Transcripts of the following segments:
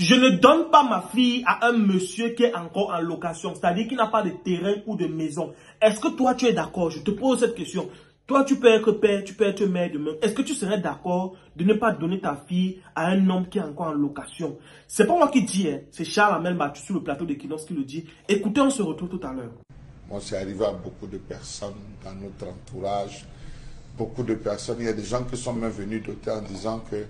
Je ne donne pas ma fille à un monsieur qui est encore en location, c'est-à-dire qui n'a pas de terrain ou de maison. Est-ce que toi, tu es d'accord? Je te pose cette question. Toi, tu peux être père, tu peux être mère demain. Est-ce que tu serais d'accord de ne pas donner ta fille à un homme qui est encore en location? C'est pas moi qui dis, hein. C'est Charles Amel battu sur le plateau d'Equinox qui le dit. Écoutez, on se retrouve tout à l'heure. Moi, c'est arrivé à beaucoup de personnes dans notre entourage. Beaucoup de personnes, il y a des gens qui sont même venus doter en disant que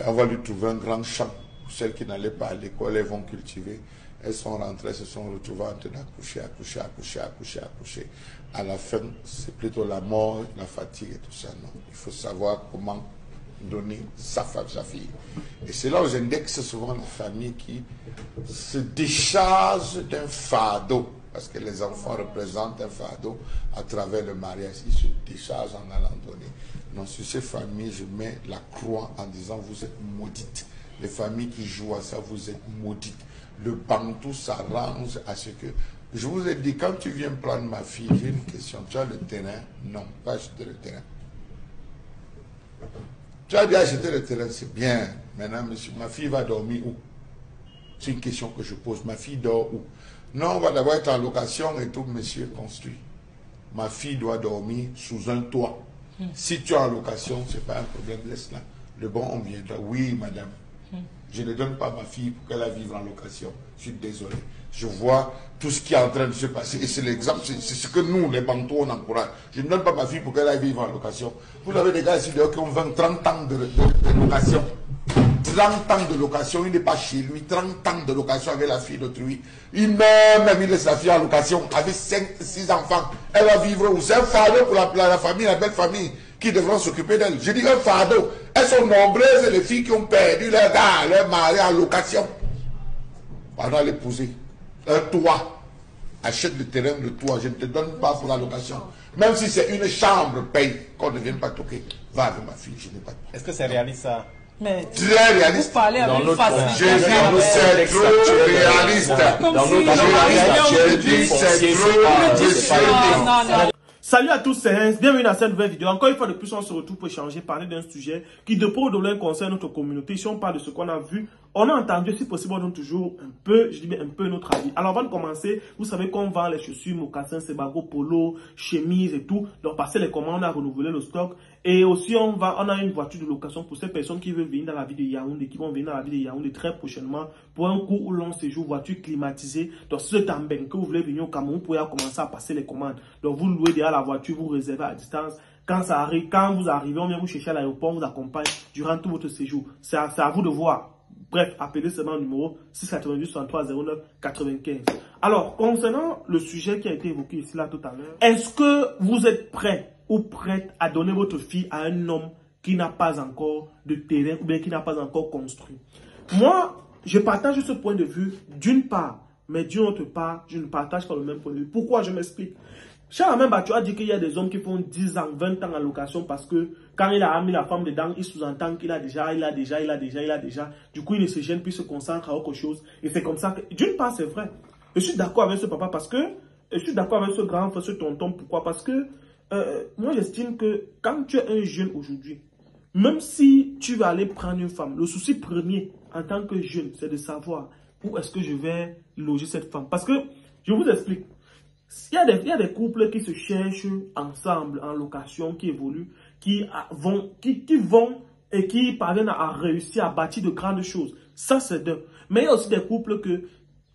on va lui trouver un grand champ. Pour celles qui n'allaient pas à l'école, elles vont cultiver. Elles sont rentrées, se sont retrouvées en train d'accoucher, accoucher. À la fin, c'est plutôt la mort, la fatigue et tout ça. Non, il faut savoir comment donner sa fille. Et c'est là où j'indexe souvent les familles qui se déchargent d'un fardeau. Parce que les enfants représentent un fardeau à travers le mariage. Ils se déchargent en allant donner. Non, sur ces familles, je mets la croix en disant vous êtes maudites. Les familles qui jouent à ça, vous êtes maudites. Le bantou s'arrange à ce que... Je vous ai dit, quand tu viens prendre ma fille, j'ai une question. Tu as le terrain? Non, pas acheter le terrain. Tu as déjà acheté le terrain, c'est bien. Maintenant, monsieur, ma fille va dormir où? C'est une question que je pose. Ma fille dort où? Non, on va d'abord être en location et tout, monsieur construit. Ma fille doit dormir sous un toit. Si tu es en location, ce n'est pas un problème, laisse-la. Le bon homme viendra. Oui, madame. Je ne donne pas ma fille pour qu'elle aille vivre en location. Je suis désolé. Je vois tout ce qui est en train de se passer. Et c'est l'exemple, c'est ce que nous, les Bantous, on encourage. Je ne donne pas ma fille pour qu'elle aille vivre en location. Vous avez des gars ici dehors qui ont 20, 30 ans de location. 30 ans de location, il n'est pas chez lui. 30 ans de location avec la fille d'autrui. Il même il laisse la fille en location avec 5, 6 enfants. Elle va vivre où? C'est un fardeau pour la famille, la belle famille, qui devront s'occuper d'elle. Je dis un fardeau. Elles sont nombreuses les filles qui ont perdu leur gars, leur mari en location. Pendant l'épouser. Un toit. Achète le terrain, le toit. Je ne te donne pas pour la location. Même si c'est une chambre, paye. Qu'on ne vienne pas toquer. Va avec ma fille, je n'ai pas de problème. Est-ce que c'est réaliste ça? Mais très réaliste. Vous parlez avec facilité. C'est trop réaliste. J'ai dit c'est trop réaliste. Salut à tous, c'est Hens, bienvenue dans cette nouvelle vidéo. Encore une fois de plus, on se retrouve pour échanger, parler d'un sujet qui de près ou de loin concerne notre communauté. Si on parle de ce qu'on a vu, on a entendu, si possible, on donne toujours un peu, je dis bien un peu notre avis. Alors avant de commencer, vous savez qu'on vend les chaussures, mocassins, sebago, polo, chemises et tout. Donc passez les commandes, on a renouvelé le stock. Et aussi on a une voiture de location pour ces personnes qui veulent venir dans la ville de Yaoundé, qui vont venir dans la ville de Yaoundé très prochainement pour un court ou long séjour, voiture climatisée. Donc si c'est en Ben que vous voulez venir au Cameroun, vous pouvez commencer à passer les commandes. Donc vous louez déjà la voiture, vous réservez à distance. Quand ça arrive, quand vous arrivez, on vient vous chercher à l'aéroport, on vous accompagne durant tout votre séjour. C'est à vous de voir. Bref, appelez seulement le numéro 698 63 09 95. Alors, concernant le sujet qui a été évoqué ici là tout à l'heure, est-ce que vous êtes prêt ou prête à donner votre fille à un homme qui n'a pas encore de terrain ou bien qui n'a pas encore construit? Moi, je partage ce point de vue d'une part, mais d'une autre part, je ne partage pas le même point de vue. Pourquoi? Je m'explique. Charles Battu a dit qu'il y a des hommes qui font 10 ans, 20 ans en location parce que quand il a mis la femme dedans, il sous-entend qu'il a déjà. Du coup, il ne se gêne plus, se concentre à autre chose. Et c'est comme ça que, d'une part, c'est vrai. Je suis d'accord avec ce papa parce que, je suis d'accord avec ce grand frère, ce tonton. Pourquoi? Parce que, moi, j'estime que quand tu es un jeune aujourd'hui, même si tu vas aller prendre une femme, le souci premier en tant que jeune, c'est de savoir où est-ce que je vais loger cette femme. Parce que, je vous explique. Il y a des couples qui se cherchent ensemble en location, qui évoluent, qui vont et qui parviennent à réussir à bâtir de grandes choses. Ça, c'est deux. Mais il y a aussi des couples que,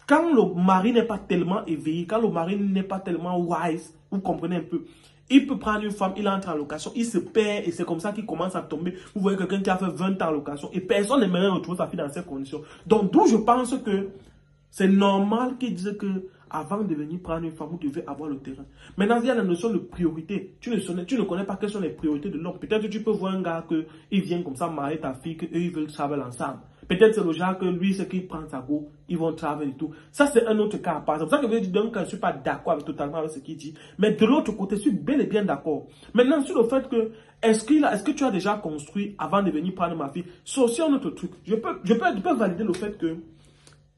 quand le mari n'est pas tellement éveillé, quand le mari n'est pas tellement wise, vous comprenez un peu, il peut prendre une femme, il entre en location, il se perd et c'est comme ça qu'il commence à tomber. Vous voyez quelqu'un qui a fait 20 ans en location et personne n'aimerait retrouver sa fille dans ces conditions. Donc, d'où je pense que c'est normal qu'ils disent que avant de venir prendre une femme, vous devez avoir le terrain. Maintenant, il y a la notion de priorité. Tu ne connais pas quelles sont les priorités de l'homme. Peut-être que tu peux voir un gars qu'il vient comme ça marier ta fille, qu'eux, ils veulent travailler ensemble. Peut-être c'est le genre que lui, c'est qu'il prend sa go, ils vont travailler et tout. Ça, c'est un autre cas. Par exemple, ça que je veux dire, donc, je ne suis pas d'accord totalement avec ce qu'il dit. Mais de l'autre côté, je suis bel et bien d'accord. Maintenant, sur le fait que, est-ce que tu as déjà construit avant de venir prendre ma fille? C'est aussi un autre truc. Je peux valider le fait que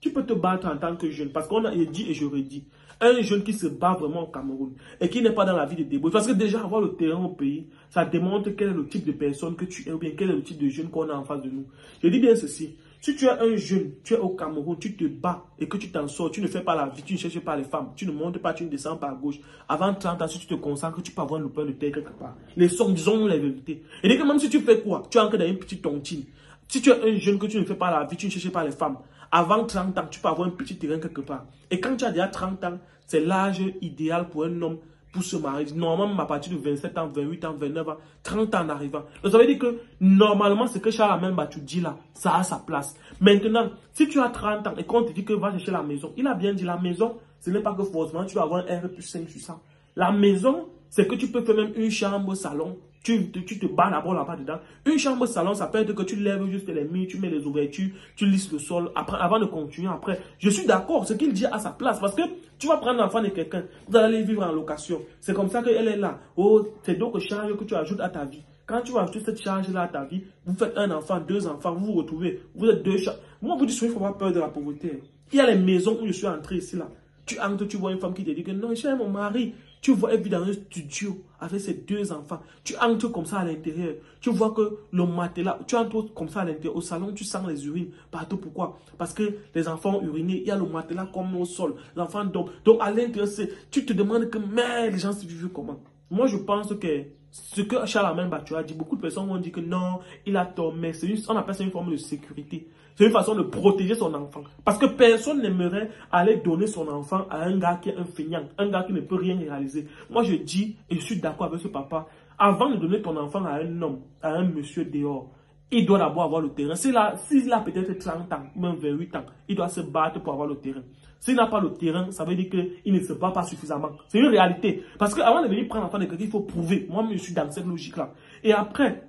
tu peux te battre en tant que jeune. Parce qu'on a dit et je redis. Un jeune qui se bat vraiment au Cameroun et qui n'est pas dans la vie de débrouille. Parce que déjà, avoir le terrain au pays, ça démontre quel est le type de personne que tu es ou bien quel est le type de jeune qu'on a en face de nous. Je dis bien ceci. Si tu es un jeune, tu es au Cameroun, tu te bats et que tu t'en sors, tu ne fais pas la vie, tu ne cherches pas les femmes, tu ne montes pas, tu ne descends pas à gauche. Avant 30 ans, si tu te consacres, tu peux avoir un lopin de terre quelque part. Les sommes, disons la vérité. Et dès que même si tu fais quoi, tu es encore dans une petite tontine. Si tu es un jeune que tu ne fais pas la vie, tu ne cherches pas les femmes. Avant 30 ans, tu peux avoir un petit terrain quelque part. Et quand tu as déjà 30 ans, c'est l'âge idéal pour un homme pour se marier. Normalement, à partir de 27 ans, 28 ans, 29 ans, 30 ans en arrivant. Donc, ça veut dire que, normalement, ce que Charles Amène-Bachou dit là, ça a sa place. Maintenant, si tu as 30 ans et qu'on te dit que va chercher la maison, il a bien dit la maison, ce n'est pas que forcément tu vas avoir un R+5 sur ça. La maison, c'est que tu peux faire même une chambre, salon. Tu te bats d'abord là-bas dedans. Une chambre salon, ça peut être que tu lèves juste les murs, tu mets les ouvertures, tu lisses le sol, après, avant de continuer après. Je suis d'accord, ce qu'il dit à sa place, parce que tu vas prendre l'enfant de quelqu'un, vous allez vivre en location. C'est comme ça qu'elle est là. Oh, c'est d'autres charges que tu ajoutes à ta vie. Quand tu vas ajouter cette charge-là à ta vie, vous faites un enfant, deux enfants, vous vous retrouvez, vous êtes deux charges. Moi, vous dites, il ne faut pas peur de la pauvreté. Il y a les maisons où je suis entré ici, là. Tu entres, tu vois une femme qui te dit que non, je suis mon mari. Tu vois, elle vit dans un studio avec ses deux enfants. Tu entres comme ça à l'intérieur. Tu vois que le matelas, tu entres comme ça à l'intérieur. Au salon, tu sens les urines partout. Pourquoi? Parce que les enfants ont uriné. Il y a le matelas comme au sol. L'enfant dort. Donc à l'intérieur, tu te demandes que, mais les gens se vivent comment? Moi, je pense que ce que Charles Amène-Bachou a dit, beaucoup de personnes vont dire que non, il a tort. Mais on appelle ça une forme de sécurité. C'est une façon de protéger son enfant. Parce que personne n'aimerait aller donner son enfant à un gars qui est un feignant, un gars qui ne peut rien réaliser. Moi, je dis, et je suis d'accord avec ce papa, avant de donner ton enfant à un homme, à un monsieur dehors, il doit d'abord avoir le terrain. S'il a peut-être 30 ans, même 28 ans, il doit se battre pour avoir le terrain. S'il n'a pas le terrain, ça veut dire qu'il ne se bat pas suffisamment. C'est une réalité. Parce qu'avant de venir prendre l'enfant de quelqu'un, il faut prouver. Moi, je suis dans cette logique-là. Et après,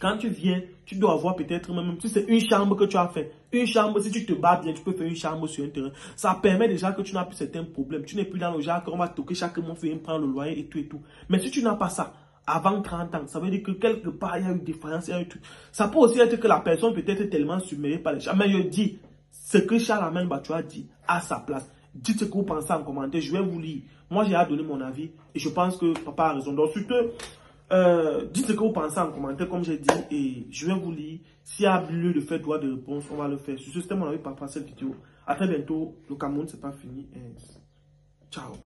quand tu viens, tu dois avoir peut-être même, si c'est une chambre que tu as fait, une chambre, si tu te bats bien, tu peux faire une chambre sur un terrain. Ça permet déjà que tu n'as plus certains problèmes. Tu n'es plus dans le genre qu'on va toquer chaque mois, faire prendre le loyer et tout et tout. Mais si tu n'as pas ça, avant 30 ans, ça veut dire que quelque part, il y a une différence, il y a un truc. Ça peut aussi être que la personne peut être tellement submergée par les choses. Mais je dis, ce que Charles Amène-Bachou a dit à sa place. Dites ce que vous pensez en commentaire, je vais vous lire. Moi, j'ai à donner mon avis et je pense que papa a raison. Donc, surtout, dites ce que vous pensez en commentaire, comme j'ai dit, et je vais vous lire. S'il y a lieu de faire droit de réponse, on va le faire. Sur ce, c'était mon avis par rapport à cette vidéo. À très bientôt. Le Cameroun, c'est pas fini. Et ciao.